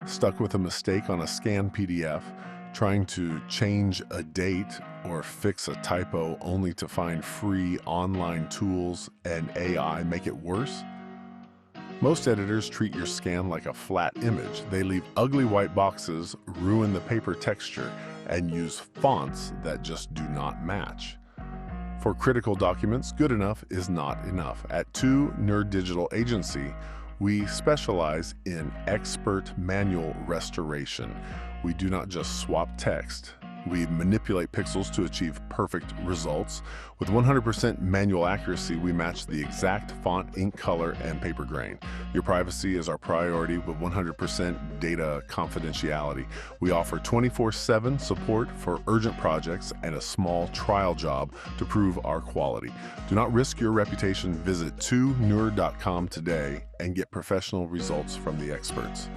Stuck with a mistake on a scanned PDF, trying to change a date or fix a typo only to find free online tools and AI make it worse? Most editors treat your scan like a flat image. They leave ugly white boxes, ruin the paper texture, and use fonts that just do not match. For critical documents, good enough is not enough. At 2 Nerd Digital Agency, we specialize in expert manual restoration. We do not just swap text. We manipulate pixels to achieve perfect results. With 100% manual accuracy, we match the exact font, ink color, and paper grain. Your privacy is our priority with 100% data confidentiality. We offer 24/7 support for urgent projects and a small trial job to prove our quality. Do not risk your reputation. Visit 2nerd.com today and get professional results from the experts.